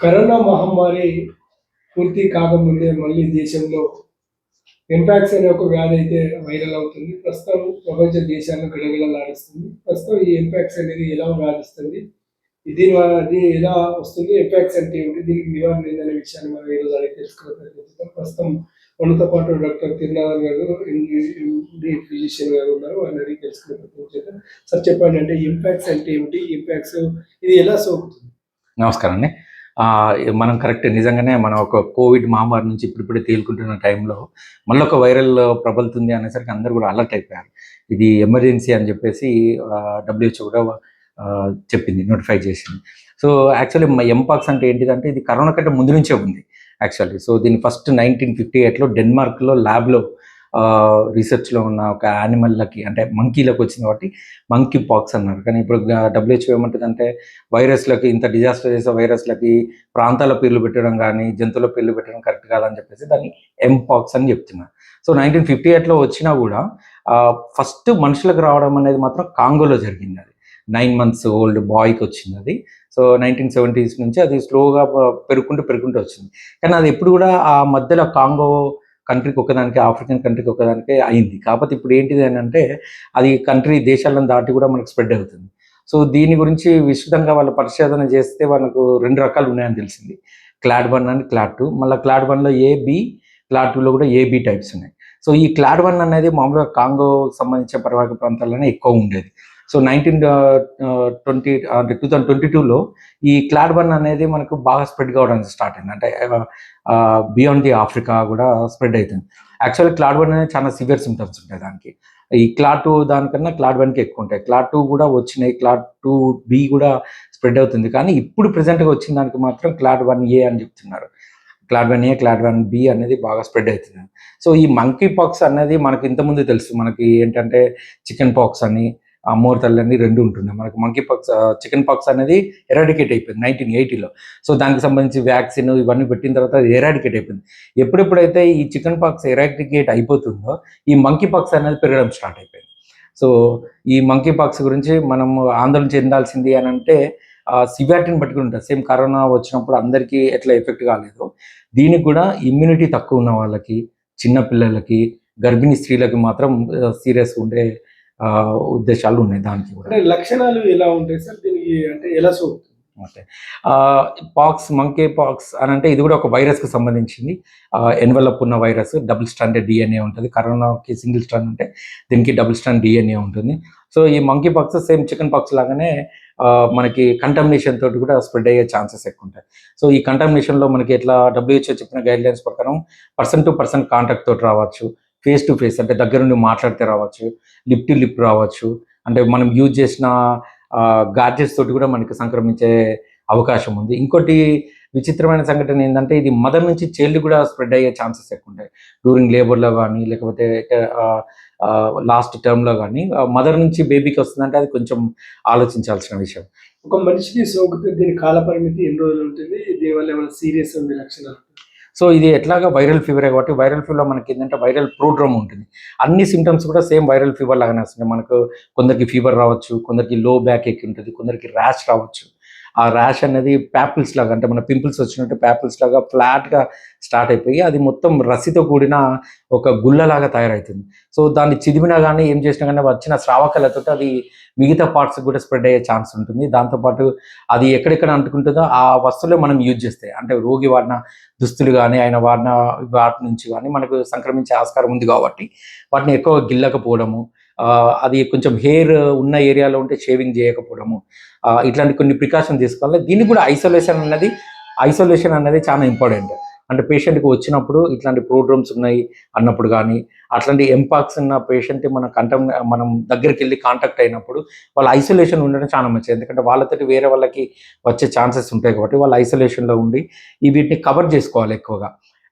Corona మహమ్మారి పూర్తి కాకముందే మళ్ళీ దేశంలో ఎంపాక్స్ అనే ఒక వ్యాధి అయితే వైరల్ అవుతుంది. ప్రస్తుతం ప్రపంచ దేశాలను గడగడలాడిస్తుంది. ప్రస్తుతం ఈ ఎంపాక్స్ అనేది ఎలా వ్యాధిస్తుంది? ఇది ఎలా వస్తుంది? ఎంపాక్స్ అంటే ఏమిటి? దీనికి నివారణ ఏందనే విషయాన్ని మనం ఈరోజు అడిగి తెలుసుకునే ప్రయత్నిస్తాం. ప్రస్తుతం మనతో పాటు డాక్టర్ తిరునాథన్ గారు ఎండి ఫిజిషియన్ గారు ఉన్నారు. వారిని అడిగి తెలుసుకునే ప్రయత్నం చేద్దాం. సార్ చెప్పండి, అంటే ఎంపాక్స్ అంటే ఏమిటి? ఎంపాక్స్ ఇది ఎలా సోకుతుంది? నమస్కారం అండి. మనం కరెక్ట్ నిజంగానే మనం ఒక కోవిడ్ మహమ్మారి నుంచి ఇప్పుడిప్పుడే తేలుకుంటున్న టైంలో మళ్ళీ ఒక వైరల్ ప్రబలుతుంది అనేసరికి అందరూ కూడా అలర్ట్ అయిపోయారు. ఇది ఎమర్జెన్సీ అని చెప్పేసి WHO కూడా చెప్పింది, నోటిఫై చేసింది. సో యాక్చువల్లీ ఎంపాక్స్ అంటే ఏంటిదంటే ఇది కరోనా కంటే ముందు నుంచే ఉంది యాక్చువల్లీ. సో దీన్ని ఫస్ట్ 1958లో డెన్మార్క్లో ల్యాబ్లో రీసెర్చ్లో ఉన్న ఒక యానిమల్లకి అంటే మంకీలకు వచ్చింది కాబట్టి మంకీ పాక్స్ అన్నారు. కానీ ఇప్పుడు WHO ఏమంటుందంటే వైరస్లకి, ఇంత డిజాస్టర్ చేసే వైరస్లకి ప్రాంతాల పేర్లు పెట్టడం కానీ జంతువుల పేర్లు పెట్టడం కరెక్ట్ కాదని చెప్పేసి దాన్ని ఎంపాక్స్ అని చెప్తున్నారు. సో 1958లో వచ్చినా కూడా ఫస్ట్ మనుషులకు రావడం అనేది మాత్రం కాంగోలో జరిగింది. అది 9 months ఓల్డ్ బాయ్కి వచ్చింది అది. సో 1970s నుంచి అది స్లోగా పెరుగుకుంటూ వచ్చింది. కానీ అది ఎప్పుడు కూడా ఆ మధ్యలో కాంగో కంట్రీకి ఒకదానికి, ఆఫ్రికన్ కంట్రీకి ఒకదానికే అయింది. కాకపోతే ఇప్పుడు ఏంటిది అని అంటే అది దేశాలను దాటి కూడా మనకు స్ప్రెడ్ అవుతుంది. సో దీని గురించి విస్తృతంగా వాళ్ళు పరిశోధన చేస్తే మనకు 2 రకాలు ఉన్నాయని తెలిసింది. Clade 1 and clade 2. మళ్ళీ క్లాడ్ 1లో బి, క్లాడ్ 2లో కూడా బి టైప్స్ ఉన్నాయి. సో ఈ క్లాడ్ 1 అనేది మామూలుగా కాంగో సంబంధించిన పరివాహక ప్రాంతాల్లోనే ఎక్కువ ఉండేది. సో 2022లో ఈ క్లాడ్ 1 అనేది మనకు బాగా స్ప్రెడ్ కావడానికి స్టార్ట్ అయింది. అంటే బియాండ్ ది ఆఫ్రికా కూడా స్ప్రెడ్ అవుతుంది. యాక్చువల్లీ క్లాడ్ 1 అనేది చాలా సివియర్ సిమ్టమ్స్ ఉంటాయి దానికి. ఈ క్లాడ్ 2 దానికన్నా క్లాడ్ 1కి ఎక్కువ ఉంటాయి. క్లాడ్ 2 కూడా వచ్చినాయి, క్లాడ్ 2B కూడా స్ప్రెడ్ అవుతుంది. కానీ ఇప్పుడు ప్రెసెంట్గా వచ్చిన దానికి మాత్రం క్లాడ్ 1A అని చెప్తున్నారు. క్లాడ్ 1A, క్లాడ్ 1B అనేది బాగా స్ప్రెడ్ అవుతుంది. సో ఈ మంకీ పాక్స్ అనేది మనకి ఇంతకుముందు తెలుసు. మనకి ఏంటంటే చికెన్ పాక్స్ అని, అమ్మోరు తల్లి అని 2 ఉంటున్నాయి. మనకు మంకీ పాక్స్, చికెన్ పాక్స్ అనేది ఎరాడికేట్ అయిపోయింది 1980లో. సో దానికి సంబంధించి వ్యాక్సిన్ ఇవన్నీ పెట్టిన తర్వాత అది ఎరాడికేట్ అయిపోయింది. ఎప్పుడెప్పుడైతే ఈ చికెన్ పాక్స్ ఎరాడికేట్ అయిపోతుందో ఈ మంకీ పాక్స్ అనేది పెరగడం స్టార్ట్ అయిపోయింది. సో ఈ మంకీ పాక్స్ గురించి మనం ఆందోళన చెందాల్సింది అని అంటే సివియారిటీని బట్టి ఉంటుంది. సేమ్ కరోనా వచ్చినప్పుడు అందరికీ ఎట్లా ఎఫెక్ట్ కాలేదు, దీనికి కూడా ఇమ్యూనిటీ తక్కువ ఉన్న వాళ్ళకి, చిన్నపిల్లలకి, గర్భిణీ స్త్రీలకి మాత్రం సీరియస్గా ఉండే ఉద్దేశాలు ఉన్నాయి దానికి కూడా. అంటే లక్షణాలు ఎలా ఉంటాయి సార్ దీనికి, అంటే ఎలా సోకుతుంది? ఓకే. పాక్స్, మంకీ పాక్స్ అని అంటే ఇది కూడా ఒక వైరస్కి సంబంధించింది. ఎన్వలప్ ఉన్న వైరస్, డబుల్ స్ట్రాండెడ్ DNA ఉంటుంది. కరోనాకి సింగిల్ స్ట్రాండ్ ఉంటే దీనికి డబుల్ స్ట్రాండ్ DNA ఉంటుంది. సో ఈ monkey pox same chicken pox లాగానే మనకి కంటామినేషన్ తోటి కూడా స్ప్రెడ్ అయ్యే ఛాన్సెస్ ఎక్కువ ఉంటాయి. సో ఈ కంటామినేషన్లో మనకి ఎట్లా WHO చెప్పిన గైడ్లైన్స్ ప్రకారం పర్సన్ టు పర్సన్ కాంటాక్ట్ తోటి రావచ్చు, ఫేస్ టు ఫేస్ అంటే దగ్గర నుండి మాట్లాడితే రావచ్చు, లిప్ టు లిప్ రావచ్చు, అంటే మనం యూజ్ చేసిన గాడ్జెట్స్ తోటి కూడా మనకి సంక్రమించే అవకాశం ఉంది. ఇంకోటి విచిత్రమైన సంఘటన ఏంటంటే ఇది మదర్ నుంచి చైల్డ్ కూడా స్ప్రెడ్ అయ్యే ఛాన్సెస్ ఎక్కువ ఉంటాయి. డ్యూరింగ్ లేబర్లో కానీ లేకపోతే లాస్ట్ టర్మ్లో కానీ మదర్ నుంచి బేబీకి వస్తుందంటే అది కొంచెం ఆలోచించాల్సిన విషయం. ఒక మనిషికి సోకితే దీని కాల పరిమితి ఎన్ని రోజులు ఉంటుంది? దీనివల్ల ఏమైనా సీరియస్ ఉండే లక్షణాలు? సో ఇది ఎట్లాగా వైరల్ ఫీవరే కాబట్టి వైరల్ ఫీవర్లో మనకి ఏంటంటే వైరల్ ప్రోడ్రోమ్ ఉంటుంది. అన్ని సిమ్టమ్స్ కూడా సేమ్ వైరల్ ఫీవర్ లాగానే వస్తుంది. మనకు కొందరికి ఫీవర్ రావచ్చు, కొందరికి లో బ్యాక్ ఎక్కి ఉంటుంది, కొందరికి ర్యాష్ రావచ్చు. ఆ ర్యాష్ అనేది ప్యాపిల్స్ లాగా, అంటే మన పింపుల్స్ వచ్చినట్టు ప్యాపిల్స్ లాగా ఫ్లాట్గా స్టార్ట్ అయిపోయి అది మొత్తం రసితో కూడిన ఒక గుల్లలాగా తయారవుతుంది. సో దాన్ని చిదిమినా కానీ ఏం చేసినా కానీ వచ్చిన స్రావకాలతో అది మిగతా పార్ట్స్ కూడా స్ప్రెడ్ అయ్యే ఛాన్స్ ఉంటుంది. దాంతోపాటు అది ఎక్కడెక్కడ అంటుకుంటుందో ఆ వస్తువులే మనం యూజ్ చేస్తాయి. అంటే రోగి వాడిన దుస్తులు కానీ ఆయన వాడిన వాటి నుంచి కానీ మనకు సంక్రమించే ఆస్కారం ఉంది కాబట్టి వాటిని ఎక్కువ గిల్లకపోవడము, అది కొంచెం హెయిర్ ఉన్న ఏరియాలో ఉంటే షేవింగ్ చేయకపోవడము, ఇట్లాంటి కొన్ని ప్రికాషన్ తీసుకోవాలి. దీనికి కూడా ఐసోలేషన్ అనేది చాలా ఇంపార్టెంట్. అంటే పేషెంట్కి వచ్చినప్పుడు ఇట్లాంటి ప్రోడ్రమ్స్ ఉన్నాయి అన్నప్పుడు కానీ, అట్లాంటి ఎంపాక్స్ ఉన్న పేషెంట్ మనం దగ్గరికి వెళ్ళి కాంటాక్ట్ అయినప్పుడు వాళ్ళ ఐసోలేషన్ ఉండడం చాలా మంచిది. ఎందుకంటే వాళ్ళతోటి వేరే వాళ్ళకి వచ్చే ఛాన్సెస్ ఉంటాయి కాబట్టి వాళ్ళు ఐసోలేషన్లో ఉండి వీటిని కవర్ చేసుకోవాలి ఎక్కువగా.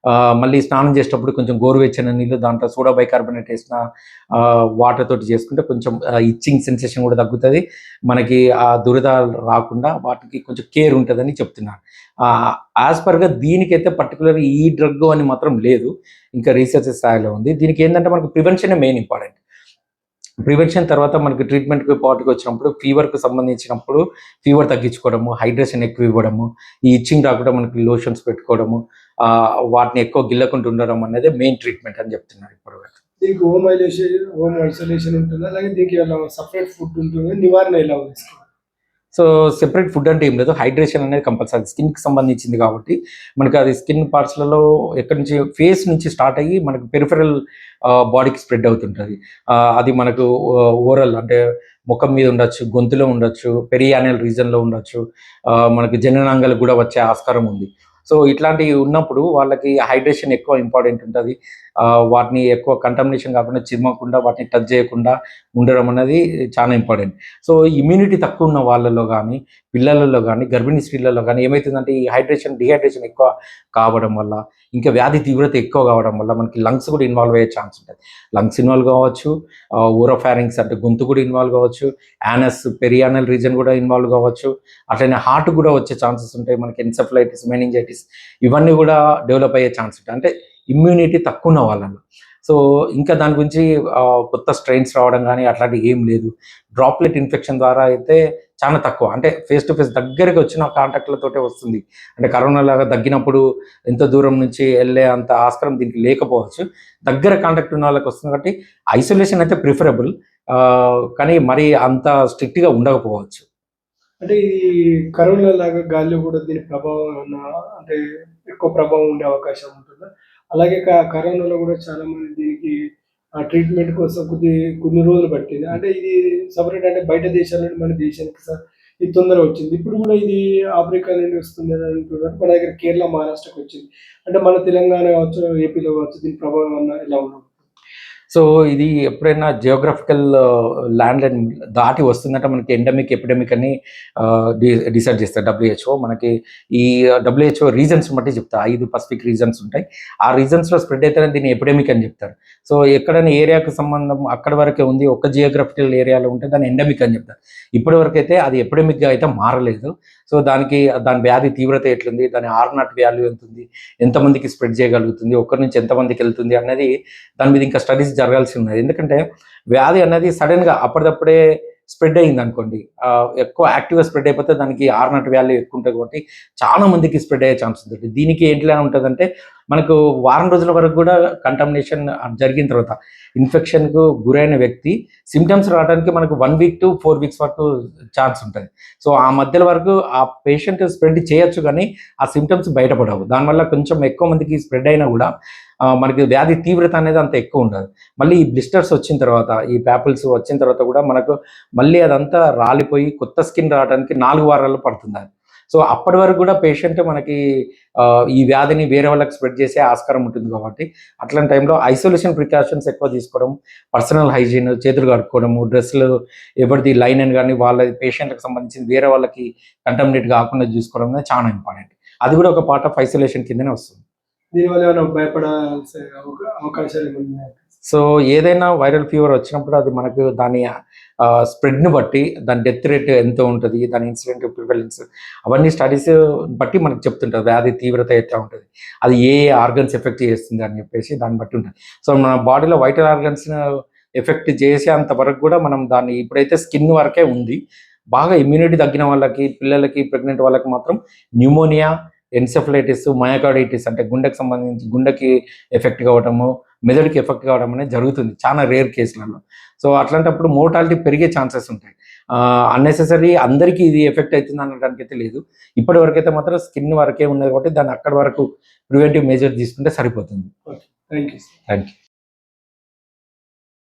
మళ్ళీ స్నానం చేసేటప్పుడు కొంచెం గోరువెచ్చని నీళ్ళు, దాంట్లో సోడా బైకార్బోనేట్ వేసిన వాటర్ తోటి చేసుకుంటే కొంచెం ఇచ్చింగ్ సెన్సేషన్ కూడా తగ్గుతుంది. మనకి ఆ దురద రాకుండా వాటికి కొంచెం కేర్ ఉంటుందని చెప్తున్నారు. యాజ్ పర్గా దీనికైతే పర్టికులర్ ఈ డ్రగ్ అని మాత్రం లేదు, ఇంకా రీసెర్చ్ స్థాయిలో ఉంది. దీనికి ఏంటంటే మనకు ప్రివెన్షన్ మెయిన్ ఇంపార్టెంట్. ప్రివెన్షన్ తర్వాత మనకి ట్రీట్మెంట్ పార్ట్కి వచ్చినప్పుడు ఫీవర్కి సంబంధించినప్పుడు ఫీవర్ తగ్గించుకోవడము, హైడ్రేషన్ ఎక్కువ ఇవ్వడము, ఈ ఇచ్చింగ్ రాకుండా మనకి లోషన్స్ పెట్టుకోవడము, వాటిని ఎక్కువ గిల్లకుండా ఉండడం అనేది మెయిన్ ట్రీట్మెంట్ అని చెప్తున్నారు ఇప్పుడు. దీనికి హోమ్ ఐసోలేషన్ ఉంటుందా? అలాగే దీనికి సపరేట్ ఫుడ్ ఉంటుందా? నివారణ ఎలా తీసుకోవాలి? సో సెపరేట్ ఫుడ్ అంటే ఏం లేదు, హైడ్రేషన్ అనేది కంపల్సరీ స్కిన్కి సంబంధించింది కాబట్టి మనకి అది స్కిన్ పార్ట్స్లలో ఎక్కడి నుంచి ఫేస్ నుంచి స్టార్ట్ అయ్యి మనకు పెరిఫరల్ బాడీకి స్ప్రెడ్ అవుతుంటుంది. అది మనకు ఓరల్ అంటే ముఖం మీద ఉండొచ్చు, గొంతులో ఉండొచ్చు, పెరియానల్ రీజన్లో ఉండొచ్చు, మనకి జననాంగాలకు కూడా వచ్చే ఆస్కారం ఉంది. సో ఇట్లాంటివి ఉన్నప్పుడు వాళ్ళకి హైడ్రేషన్ ఎక్కువ ఇంపార్టెంట్ ఉంటుంది. వాటిని ఎక్కువ కంటామినేషన్ కాకుండా చిమ్మకుండా వాటిని టచ్ చేయకుండా ఉండడం అనేది చాలా ఇంపార్టెంట్. సో ఇమ్యూనిటీ తక్కువ ఉన్న వాళ్ళలో కానీ, పిల్లలలో కానీ, గర్భిణీ స్త్రీలలో కానీ ఏమవుతుందంటే ఈ డిహైడ్రేషన్ ఎక్కువ కావడం వల్ల, ఇంకా వ్యాధి తీవ్రత ఎక్కువ కావడం వల్ల మనకి లంగ్స్ కూడా ఇన్వాల్వ్ అయ్యే ఛాన్స్ ఉంటుంది. లంగ్స్ ఇన్వాల్వ్ కావచ్చు, ఓరోఫారింగ్స్ అంటే గొంతు కూడా ఇన్వాల్వ్ కావచ్చు, యానస్ పెరియానల్ రీజన్ కూడా ఇన్వాల్వ్ కావచ్చు, అట్లనే హార్ట్ కూడా వచ్చే ఛాన్సెస్ ఉంటాయి. మనకి ఎన్సెఫలైటిస్, మెనింజైటిస్ ఇవన్నీ కూడా డెవలప్ అయ్యే ఛాన్స్ ఉంటాయి, అంటే ఇమ్యూనిటీ తక్కువ ఉన్న వాళ్ళలో. సో ఇంకా దాని గురించి కొత్త స్ట్రెయిన్స్ రావడం కానీ అట్లాంటివి ఏం లేదు. డ్రాప్లెట్ ఇన్ఫెక్షన్ ద్వారా అయితే చాలా తక్కువ, అంటే ఫేస్ టు ఫేస్ దగ్గరికి వచ్చిన కాంటాక్ట్లతోటే వస్తుంది. అంటే కరోనా లాగా తగ్గినప్పుడు ఎంత దూరం నుంచి వెళ్ళే అంత ఆస్కారం దీనికి లేకపోవచ్చు, దగ్గర కాంటాక్ట్ ఉన్న వాళ్ళకి వస్తుంది. కాబట్టి ఐసోలేషన్ అయితే ప్రిఫరబుల్, కానీ మరి అంత స్ట్రిక్ట్గా ఉండకపోవచ్చు. అంటే ఇది కరోనా లాగా గాలిలో కూడా దీని ప్రభావం ఏమన్నా, అంటే ఎక్కువ ప్రభావం ఉండే అవకాశం ఉంటుందా? అలాగే కరోనాలో కూడా చాలా మంది దీనికి ట్రీట్మెంట్ కోసం కొన్ని రోజులు పట్టింది. అంటే ఇది సెపరేట్, అంటే బయట దేశాల నుండి మన దేశానికి ఇది తొందరగా వచ్చింది. ఇప్పుడు కూడా ఇది ఆఫ్రికా నుండి వస్తుంది అని అంటున్నారు. మన దగ్గర కేరళ, మహారాష్ట్రకి వచ్చింది. అంటే మన తెలంగాణ కావచ్చు, ఏపీలో కావచ్చు, దీని ప్రభావం ఏమన్నా ఎలా ఉండదు? సో ఇది ఎప్పుడైనా జియోగ్రఫికల్ ల్యాండ్ దాటి వస్తుందంటే మనకి ఎండమిక్, ఎపిడమిక్ అని డిసైడ్ చేస్తారు WHO. మనకి ఈ WHO రీజన్స్ బట్టి చెప్తారు. 5 పసిఫిక్ రీజన్స్ ఉంటాయి. ఆ రీజన్స్లో స్ప్రెడ్ అయితేనే దీన్ని ఎపిడమిక్ అని చెప్తారు. సో ఎక్కడైనా ఏరియాకు సంబంధం అక్కడ వరకే ఉంది, ఒక జియోగ్రఫికల్ ఏరియాలో ఉంటే దాన్ని ఎండమిక్ అని చెప్తారు. ఇప్పటి వరకు అయితే అది ఎపిడమిక్గా అయితే మారలేదు. సో దాని వ్యాధి తీవ్రత ఎట్లుంది, దాని R0 వాల్యూ ఎంత ఉంది, ఎంతమందికి స్ప్రెడ్ చేయగలుగుతుంది, ఒక్కరి నుంచి ఎంతమందికి వెళ్తుంది అనేది దాని మీద ఇంకా స్టడీస్ జరగాల్సి ఉన్నది. ఎందుకంటే వ్యాధి అనేది సడన్గా అప్పటిదప్పుడే స్ప్రెడ్ అయింది అనుకోండి, ఎక్కువ యాక్టివ్గా స్ప్రెడ్ అయిపోతే దానికి R0 వాల్యూ ఎక్కువ ఉంటుంది కాబట్టి చాలా మందికి స్ప్రెడ్ అయ్యే ఛాన్స్ ఉంటుంది. దీనికి ఏంటిలా ఉంటుందంటే మనకు వారం రోజుల వరకు కూడా కంటామినేషన్ జరిగిన తర్వాత ఇన్ఫెక్షన్కు గురైన వ్యక్తి సిమ్టమ్స్ రావడానికి మనకు 1 వీక్ to 4 వీక్స్ వరకు ఛాన్స్ ఉంటుంది. సో ఆ మధ్యలో వరకు ఆ పేషెంట్ స్ప్రెడ్ చేయొచ్చు, కానీ ఆ సిమ్టమ్స్ బయటపడవు. దానివల్ల కొంచెం ఎక్కువ మందికి స్ప్రెడ్ అయినా కూడా మనకి వ్యాధి తీవ్రత అనేది అంత ఎక్కువ ఉండదు. మళ్ళీ ఈ బ్లిస్టర్స్ వచ్చిన తర్వాత, ఈ ప్యాపుల్స్ వచ్చిన తర్వాత కూడా మనకు మళ్ళీ అదంతా రాలిపోయి కొత్త స్కిన్ రావడానికి 4 వారాలు పడుతుంది. సో అప్పటి వరకు కూడా పేషెంట్ మనకి ఈ వ్యాధిని వేరే వాళ్ళకి స్ప్రెడ్ చేసే ఆస్కారం ఉంటుంది. కాబట్టి అట్లాంటి టైంలో ఐసోలేషన్ ప్రికాషన్స్ ఎక్కువ తీసుకోవడం, పర్సనల్ హైజీన్, చేతులు కడుక్కోవడము, డ్రెస్సులు ఎవరిది లైనన్ కానీ వాళ్ళ పేషెంట్కి సంబంధించి వేరే వాళ్ళకి కంటామినేట్ కాకుండా చూసుకోవడం అనేది చాలా ఇంపార్టెంట్. అది కూడా ఒక పార్ట్ ఆఫ్ ఐసోలేషన్ కిందనే వస్తుంది. దీనివల్ల ఏమైనా భయపడాల్సిన అవకాశాలు ఏమన్నా? సో ఏదైనా వైరల్ ఫీవర్ వచ్చినప్పుడు అది మనకు దాని స్ప్రెడ్ని బట్టి దాని డెత్ రేట్ ఎంత ఉంటుంది, దాని ఇన్సిడెంట్ ప్రివలెన్స్ అవన్నీ స్టడీస్ బట్టి మనకు చెప్తుంటుంది వ్యాధి తీవ్రత ఎట్లా ఉంటుంది, అది ఏ ఆర్గన్స్ ఎఫెక్ట్ చేస్తుంది అని చెప్పేసి దాన్ని బట్టి ఉంటుంది. సో మన బాడీలో వైటల్ ఆర్గన్స్ని ఎఫెక్ట్ చేసేంత వరకు కూడా మనం దాన్ని, ఇప్పుడైతే స్కిన్ వరకే ఉంది, బాగా ఇమ్యూనిటీ తగ్గిన వాళ్ళకి, పిల్లలకి, ప్రెగ్నెంట్ వాళ్ళకి మాత్రం న్యూమోనియా, ఎన్సెఫలైటిస్, మయోకార్డైటిస్ అంటే గుండెకి సంబంధించి గుండెకి ఎఫెక్ట్ కావడము, మెదడుకి ఎఫెక్ట్ కావడం అనేది జరుగుతుంది చాలా రేర్ కేసులలో. సో అట్లాంటప్పుడు మోర్టాలిటీ పెరిగే ఛాన్సెస్ ఉంటాయి. అన్నెసెసరీ అందరికీ ఇది ఎఫెక్ట్ అవుతుంది అనడానికి అయితే లేదు. ఇప్పటి వరకు అయితే మాత్రం స్కిన్ వరకే ఉన్నది కాబట్టి దాన్ని అక్కడి వరకు ప్రివెంటివ్ మెజర్ తీసుకుంటే సరిపోతుంది. Thank you. Thank you.